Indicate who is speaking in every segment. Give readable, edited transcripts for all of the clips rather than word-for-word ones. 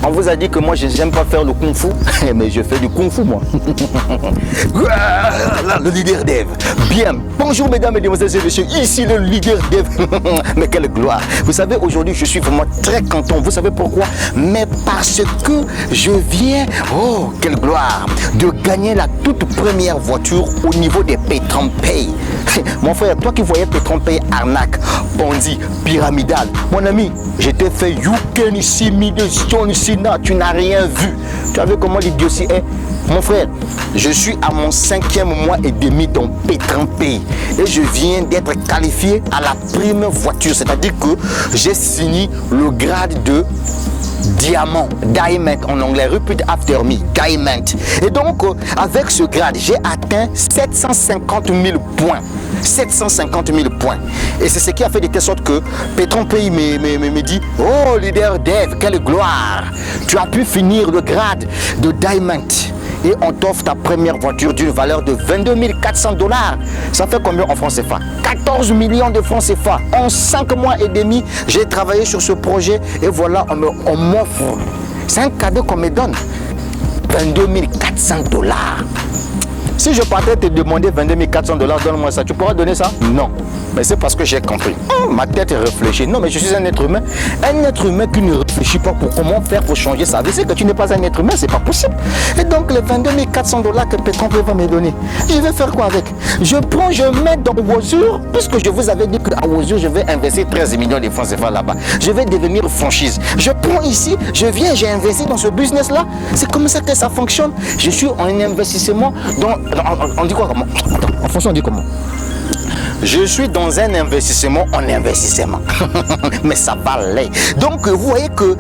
Speaker 1: On vous a dit que moi je n'aime pas faire le kung-fu, mais je fais du kung-fu moi. Le leader Dev. Bien, bonjour mesdames, mesdemoiselles et messieurs, ici le leader Dev. Mais quelle gloire. Vous savez, aujourd'hui je suis vraiment très content. Vous savez pourquoi? Mais parce que je viens, oh quelle gloire, de gagner la toute première voiture au niveau des Pay-Tron-Pay. Mon frère, toi qui voyais Pay-Tron-Pay arnaque, bandit, pyramidal, mon ami, je t'ai fait you can see me the sun, tu n'as rien vu. Tu as vu comment l'idiotie est? Mon frère, je suis à mon 5e mois et demi dans Pay-Tron-Pay et je viens d'être qualifié à la prime voiture, c'est-à-dire que j'ai signé le grade de diamant, diamond en anglais, repeat after me, diamond. Et donc, avec ce grade, j'ai atteint 750 000 points. 750 000 points. Et c'est ce qui a fait de telle sorte que Pay-Tron-Pay me dit, oh leader Dev, quelle gloire! Tu as pu finir le grade de diamond. Et on t'offre ta première voiture d'une valeur de 22 400 $. Ça fait combien en francs CFA? 14 millions de francs CFA. En 5 mois et demi, j'ai travaillé sur ce projet et voilà, on m'offre. C'est un cadeau qu'on me donne. 22 400 $. Si je partais te demander 22 400 $, donne-moi ça. Tu pourras donner ça? Non. Mais c'est parce que j'ai compris. Ma tête réfléchit. Non, mais je suis un être humain. Un être humain qui ne réfléchit pas pour comment faire pour changer sa vie. C'est que tu n'es pas un être humain, c'est pas possible. Et donc, les 22 400 $ que Pay-Tron-Pay va me donner, je vais faire quoi avec? Je prends, je mets dans Wozur, puisque je vous avais dit qu'à Wozur, je vais investir 13 millions de francs CFA là-bas. Je vais devenir franchise. Je prends ici, je viens, j'ai investi dans ce business-là. C'est comme ça que ça fonctionne. Je suis en investissement dans... On dit quoi comment? Attends, en français on dit comment? Je suis dans un investissement en investissement. Mais ça valait. Donc, vous voyez que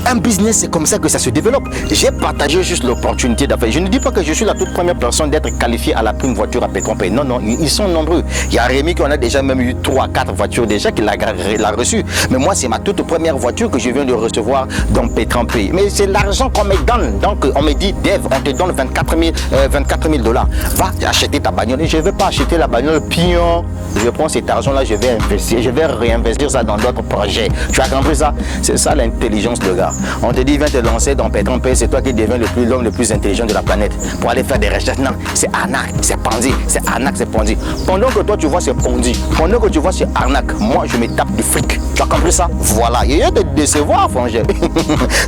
Speaker 1: un business, c'est comme ça que ça se développe. J'ai partagé juste l'opportunité d'affaires. Je ne dis pas que je suis la toute première personne d'être qualifiée à la prime voiture à Pay-Tron-Pay. Non, non, ils sont nombreux. Il y a Rémi qui en a déjà même eu 3 4 voitures déjà qu'il a reçu. Mais moi, c'est ma toute première voiture que je viens de recevoir dans Pay-Tron-Pay. Mais c'est l'argent qu'on me donne. Donc, on me dit, Dev, on te donne 24 000 $. Va acheter ta bagnole. Et je ne vais pas acheter la bagnole pion. Je prends cet argent-là, je vais investir, je vais réinvestir ça dans d'autres projets. Tu as compris ça? C'est ça l'intelligence, le gars. On te dit, viens te lancer dans Pay-Tron-Pay, c'est toi qui deviens l'homme le plus intelligent de la planète pour aller faire des recherches. Non, c'est arnaque, c'est Ponzi, c'est arnaque, c'est Ponzi. Pendant que toi tu vois c'est Ponzi, pendant que tu vois c'est arnaque, moi je me tape du fric. Tu as compris ça? Voilà, il y a de décevoir, frangin.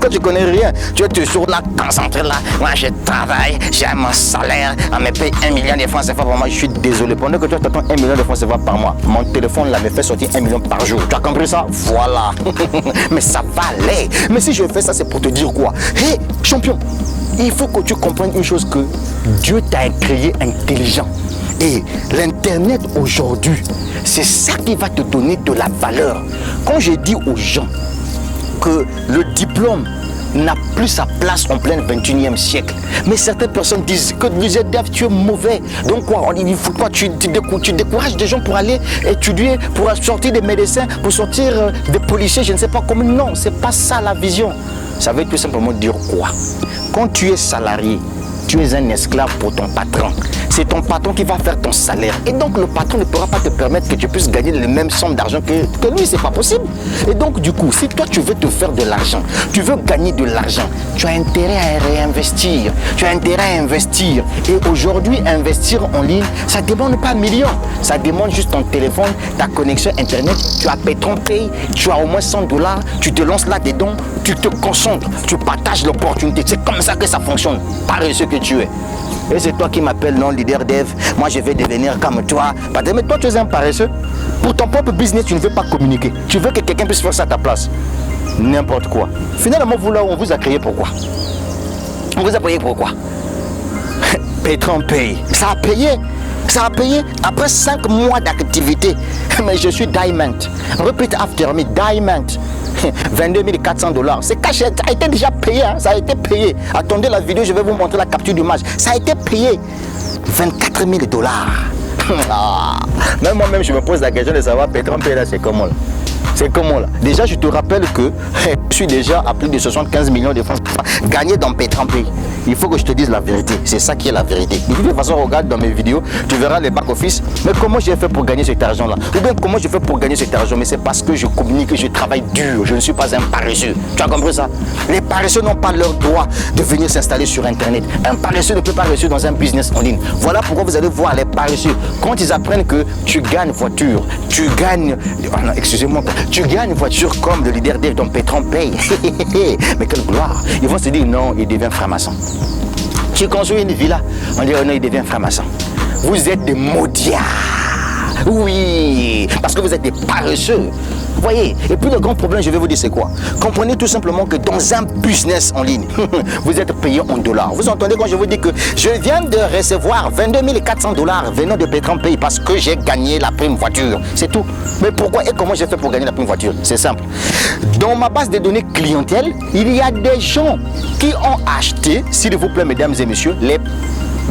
Speaker 1: Quand tu connais rien, tu es toujours là, concentré là. Moi je travaille, j'ai mon salaire, on me paye 1 million de francs CFA par mois. Je suis désolé. Pendant que toi tu attends 1 million de francs CFA par mois, mon téléphone là me fait sortir 1 million par jour. Tu as compris ça? Voilà. Mais ça valait. Mais si je fais ça, c'est pour te dire quoi? Hé, champion, il faut que tu comprennes une chose, que Dieu t'a créé intelligent. Et l'internet aujourd'hui, c'est ça qui va te donner de la valeur. Quand je dis aux gens que le diplôme n'a plus sa place en plein 21e siècle. Mais certaines personnes disent que tu es mauvais. Donc quoi, il faut quoi, tu décourages des gens pour aller étudier, pour sortir des médecins, pour sortir des policiers, je ne sais pas comment. Non, c'est pas ça la vision. Ça veut tout simplement dire quoi? Quand tu es salarié, tu es un esclave pour ton patron. C'est ton patron qui va faire ton salaire. Et donc le patron ne pourra pas te permettre que tu puisses gagner les mêmes sommes d'argent que lui, c'est pas possible. Et donc du coup, si toi tu veux te faire de l'argent, tu veux gagner de l'argent, tu as intérêt à réinvestir. Tu as intérêt à investir. Et aujourd'hui, investir en ligne, ça ne demande pas millions. Ça demande juste ton téléphone, ta connexion internet, tu as Pay-Tron-Pay, tu as au moins 100 $, tu te lances là-dedans, tu te concentres, tu partages l'opportunité. C'est comme ça que ça fonctionne. Paresseux que tu es. Et c'est toi qui m'appelles non leader Dev. Moi je vais devenir comme toi. Mais toi tu es un paresseux. Pour ton propre business tu ne veux pas communiquer. Tu veux que quelqu'un puisse faire ça à ta place. N'importe quoi. Finalement vous là on vous a créé pourquoi? On vous a payé pourquoi? Pay-Tron-Pay. Ça a payé. Ça a payé après 5 mois d'activité. Mais je suis Diamond. Repeat after me, Diamond. 22 400 $. C'est caché, ça a été déjà payé, hein? Ça a été payé. Attendez la vidéo, je vais vous montrer la capture d'image. Ça a été payé. 24 000 $. Même moi-même, je me pose la question de savoir Pay-Tron-Pay là, c'est comment? C'est comment là? Déjà, je te rappelle que je suis déjà à plus de 75 millions de francs gagnés dans Pétrampé. Il faut que je te dise la vérité. C'est ça qui est la vérité. De toute façon, regarde dans mes vidéos, tu verras les back-office. Mais comment j'ai fait pour gagner cet argent-là? Ou bien comment je fais pour gagner cet argent? Mais c'est parce que je communique, je travaille dur. Je ne suis pas un paresseux. Tu as compris ça? Les paresseux n'ont pas leur droit de venir s'installer sur Internet. Un paresseux ne peut pas réussir dans un business en ligne. Voilà pourquoi vous allez voir les paresseux. Quand ils apprennent que tu gagnes voiture, tu gagnes... Oh non, excusez-moi. Tu gagnes voiture comme le leader Dave dans Pétrampé. Mais quelle gloire! Ils vont se dire non, il devient franc-maçon. Tu construis une villa, on dit oh non, il devient franc-maçon. Vous êtes des maudiats. Oui, parce que vous êtes des paresseux. Vous voyez? Et puis le grand problème, je vais vous dire c'est quoi? Comprenez tout simplement que dans un business en ligne, vous êtes payé en dollars. Vous entendez quand je vous dis que je viens de recevoir 22 400 $ venant de Pétrampé parce que j'ai gagné la prime voiture. C'est tout. Mais pourquoi et comment j'ai fait pour gagner la prime voiture? C'est simple. Dans ma base de données clientèle, il y a des gens qui ont acheté, s'il vous plaît, mesdames et messieurs, les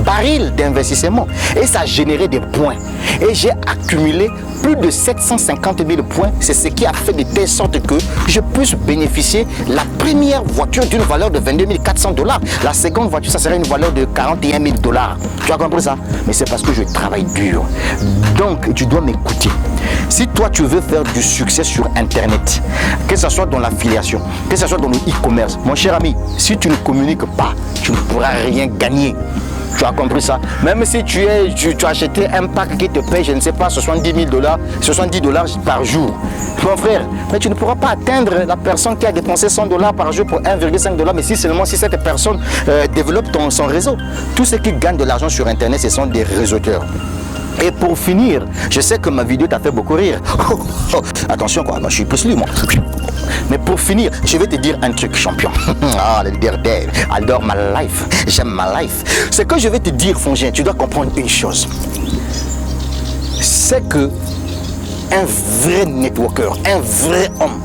Speaker 1: barils d'investissement et ça a généré des points et j'ai accumulé plus de 750 000 points. C'est ce qui a fait de telle sorte que je puisse bénéficier la première voiture d'une valeur de 22 400 $. La seconde voiture, ça serait une valeur de 41 000 $. Tu as compris ça? Mais c'est parce que je travaille dur. Donc tu dois m'écouter. Si toi tu veux faire du succès sur Internet, que ce soit dans l'affiliation, que ce soit dans le e-commerce, mon cher ami, si tu ne communiques pas, tu ne pourras rien gagner. Tu as compris ça? Même si tu as acheté un pack qui te paye, je ne sais pas, 70 $, 70 $ par jour. Mon frère, mais tu ne pourras pas atteindre la personne qui a dépensé 100 $ par jour pour 1,5 $, mais si seulement si cette personne développe son réseau. Tous ceux qui gagnent de l'argent sur Internet, ce sont des réseauteurs. Et pour finir, je sais que ma vidéo t'a fait beaucoup rire. Attention quoi, moi, je suis plus lui moi. Mais pour finir, je vais te dire un truc champion. Ah, le leader Dave, adore ma life, j'aime ma life. Ce que je vais te dire, Fongien, tu dois comprendre une chose. C'est que un vrai networker, un vrai homme,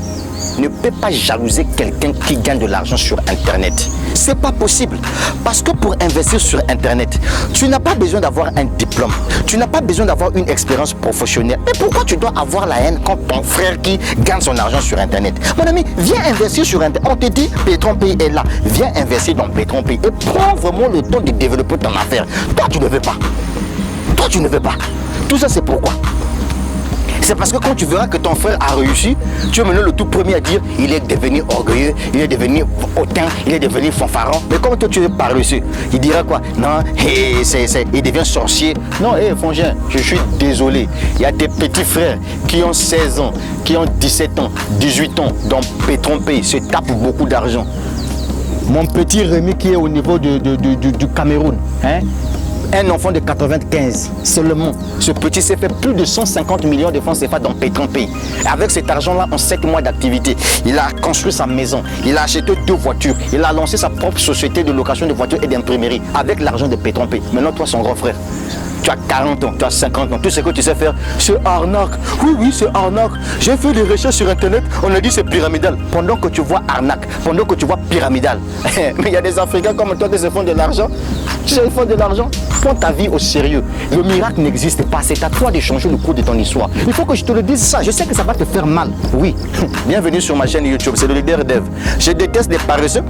Speaker 1: ne peut pas jalouser quelqu'un qui gagne de l'argent sur Internet. C'est pas possible. Parce que pour investir sur Internet, tu n'as pas besoin d'avoir un diplôme. Tu n'as pas besoin d'avoir une expérience professionnelle. Mais pourquoi tu dois avoir la haine quand ton frère qui gagne son argent sur Internet? Mon ami, viens investir sur Internet. On te dit, Pétrampé est là. Viens investir dans Pétrampé et prends vraiment le temps de développer ton affaire. Toi, tu ne veux pas. Toi, tu ne veux pas. Tout ça, c'est pourquoi? C'est parce que quand tu verras que ton frère a réussi, tu es maintenant le tout premier à dire il est devenu orgueilleux, il est devenu hautain, il est devenu fanfaron. Mais comme toi tu es pas réussi, il dira quoi? Non, il devient sorcier. Non, Fongien, je suis désolé. Il y a des petits frères qui ont 16 ans, qui ont 17 ans, 18 ans, dans Pétrampé, se tapent beaucoup d'argent. Mon petit Rémi qui est au niveau du Cameroun, hein? Un enfant de 95 seulement. Ce petit s'est fait plus de 150 millions de francs CFA dans Pétrampé. Avec cet argent-là, en 7 mois d'activité, il a construit sa maison, il a acheté 2 voitures, il a lancé sa propre société de location de voitures et d'imprimerie avec l'argent de Pétrampé. Maintenant, toi, son grand frère, tu as 40 ans, tu as 50 ans, tout ce que tu sais faire, c'est arnaque. Oui, c'est arnaque. J'ai fait des recherches sur Internet, on a dit c'est pyramidal. Pendant que tu vois arnaque, pendant que tu vois pyramidal. Mais il y a des Africains comme toi qui se font de l'argent. Tu sais, ils font de l'argent. Prends ta vie au sérieux. Le miracle n'existe pas. C'est à toi de changer le cours de ton histoire. Il faut que je te le dise ça. Je sais que ça va te faire mal. Oui. Bienvenue sur ma chaîne YouTube. C'est le leader Dev. Je déteste les paresseux.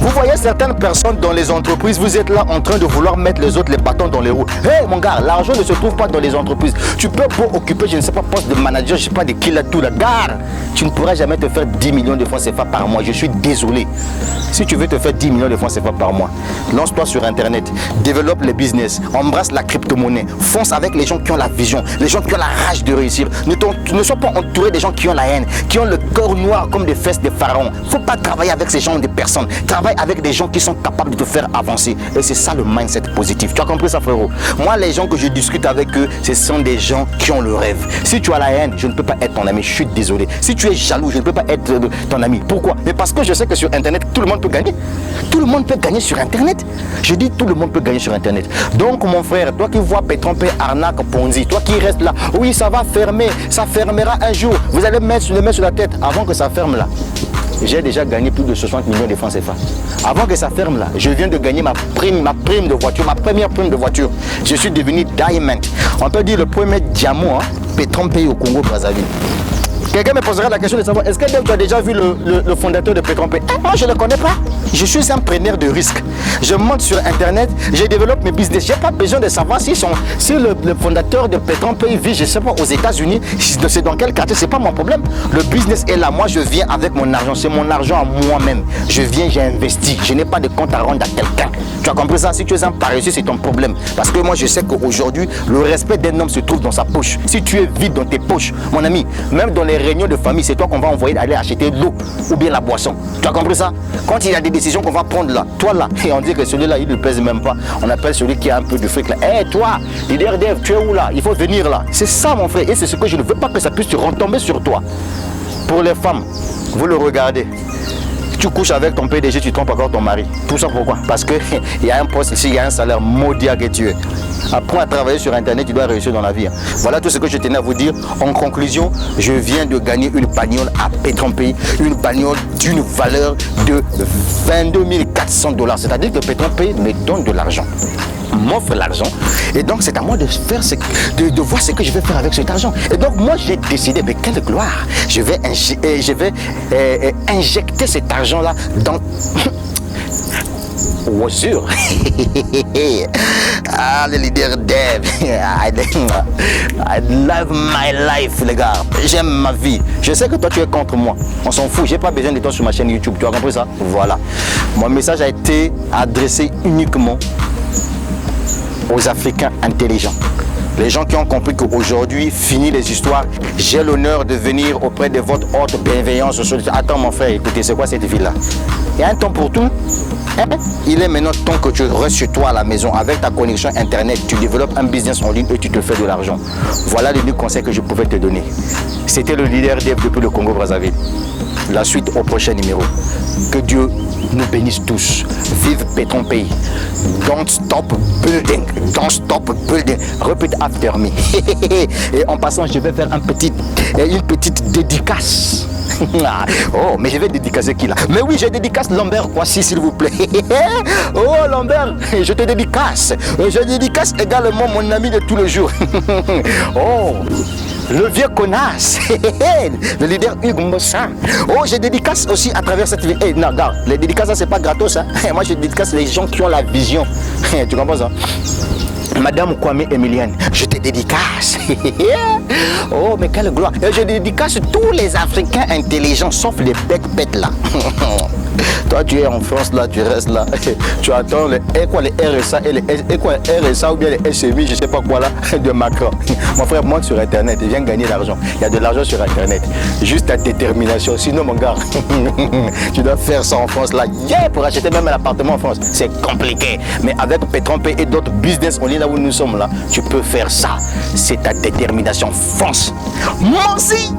Speaker 1: Vous voyez certaines personnes dans les entreprises, vous êtes là en train de vouloir mettre les autres les bâtons dans les roues. Hé mon gars, l'argent ne se trouve pas dans les entreprises. Tu peux pas occuper, je ne sais pas, poste de manager, je ne sais pas de qui là tout là. Gare, tu ne pourras jamais te faire 10 millions de francs CFA par mois. Je suis désolé. Si tu veux te faire 10 millions de francs CFA par mois, lance-toi sur Internet, développe les business, embrasse la crypto-monnaie, fonce avec les gens qui ont la vision, les gens qui ont la rage de réussir. Ne sois pas entouré des gens qui ont la haine, qui ont le cœur noir comme des fesses de pharaons. Il ne faut pas travailler avec ces gens de personnes. Travaille avec des gens qui sont capables de te faire avancer. Et c'est ça le mindset positif. Tu as compris ça, frérot? Moi, les gens que je discute avec eux, ce sont des gens qui ont le rêve. Si tu as la haine, je ne peux pas être ton ami. Je suis désolé. Si tu es jaloux, je ne peux pas être ton ami. Pourquoi? Mais parce que je sais que sur Internet, tout le monde peut gagner. Tout le monde peut gagner sur Internet. Je dis tout le monde peut gagner sur Internet. Donc, mon frère, toi qui vois Pétrampé, arnaque, Ponzi, toi qui restes là, oui, ça va fermer. Ça fermera un jour. Vous allez mettre le main sur la tête avant que ça ferme là. J'ai déjà gagné plus de 60 millions de francs CFA. Avant que ça ferme là, je viens de gagner ma prime de voiture, ma première prime de voiture. Je suis devenu Diamond. On peut dire le premier diamant, Pétrampé au Congo-Brazzaville. Quelqu'un me posera la question de savoir, est-ce que tu as déjà vu le fondateur de Petron-Pays? Moi, je ne le connais pas. Je suis un preneur de risque. Je monte sur Internet, je développe mes business. Je n'ai pas besoin de savoir si le fondateur de Petron-Pays vit, je ne sais pas, aux États-Unis, c'est dans quel quartier, ce n'est pas mon problème. Le business est là. Moi, je viens avec mon argent. C'est mon argent à moi-même. Je viens, j'ai investi. Je n'ai pas de compte à rendre à quelqu'un. Tu as compris ça? Si tu es un paresseux, c'est ton problème. Parce que moi, je sais qu'aujourd'hui, le respect d'un homme se trouve dans sa poche. Si tu es vide dans tes poches, mon ami, même dans les réunions de famille, c'est toi qu'on va envoyer d'aller acheter l'eau ou bien la boisson. Tu as compris ça? Quand il y a des décisions qu'on va prendre là, toi là, et on dit que celui-là, il ne pèse même pas. On appelle celui qui a un peu de fric là. Hé, toi, leader dev, tu es où là? Il faut venir là. C'est ça, mon frère. Et c'est ce que je ne veux pas que ça puisse te retomber sur toi. Pour les femmes, vous le regardez. Tu couches avec ton PDG, tu trompes encore ton mari. Tout ça pourquoi? Parce qu'il y a un poste ici, il y a un salaire maudit que tu es. Apprends à travailler sur Internet, tu dois réussir dans la vie. Voilà tout ce que je tenais à vous dire. En conclusion, je viens de gagner une bagnole à Petron-Pays, une bagnole d'une valeur de 22 400 $. C'est-à-dire que Petron-Pays me donne de l'argent, m'offre l'argent, et donc c'est à moi de faire de voir ce que je vais faire avec cet argent. Et donc moi j'ai décidé, mais quelle gloire, je vais injecter cet argent là dans Wazur. Ah, le leader dev. I love my life, les gars. J'aime ma vie. Je sais que toi, tu es contre moi. On s'en fout. J'ai pas besoin de toi sur ma chaîne YouTube. Tu as compris ça? Voilà. Mon message a été adressé uniquement aux Africains intelligents. Les gens qui ont compris qu'aujourd'hui, fini les histoires, j'ai l'honneur de venir auprès de votre haute bienveillance. Attends mon frère, écoutez, c'est quoi cette ville-là? Il y a un temps pour tout. Il est maintenant temps que tu restes chez toi à la maison avec ta connexion Internet. Tu développes un business en ligne et tu te fais de l'argent. Voilà les deux conseils que je pouvais te donner. C'était le leader dev depuis le Congo-Brazzaville. La suite au prochain numéro. Que Dieu nous bénisse tous. Vive Petron-Pays. Don't stop building. Don't stop building. Repeat after me. Et en passant, je vais faire une petite dédicace. Oh, mais je vais dédicacer qui là? Mais oui, je dédicace Lambert Kwasi, s'il vous plaît. Oh, Lambert, je te dédicace. Je dédicace également mon ami de tous les jours. Oh, le vieux connasse. Le leader Hugues Mossin. Oh, je dédicace aussi à travers cette vidéo. Hey, non, regarde, les dédicaces, c'est pas gratos. Hein. Moi, je dédicace les gens qui ont la vision. Tu comprends ça? Madame Kwame Emilienne, je te dédicace. Oh, mais quelle gloire. Je dédicace tous les Africains intelligents, sauf les bec-bêtes là. Toi, tu es en France là, tu restes là. Tu attends les RSA et les RSA ou bien les SMI, je sais pas quoi là, de Macron. Mon frère, monte sur Internet, il vient gagner de l'argent. Il y a de l'argent sur Internet. Juste ta détermination. Sinon, mon gars, tu dois faire ça en France là. Yeah, pour acheter même un appartement en France, c'est compliqué. Mais avec Petron-Pays et d'autres business en ligne là où nous sommes là, tu peux faire ça. C'est ta détermination. Fonce. Moi aussi.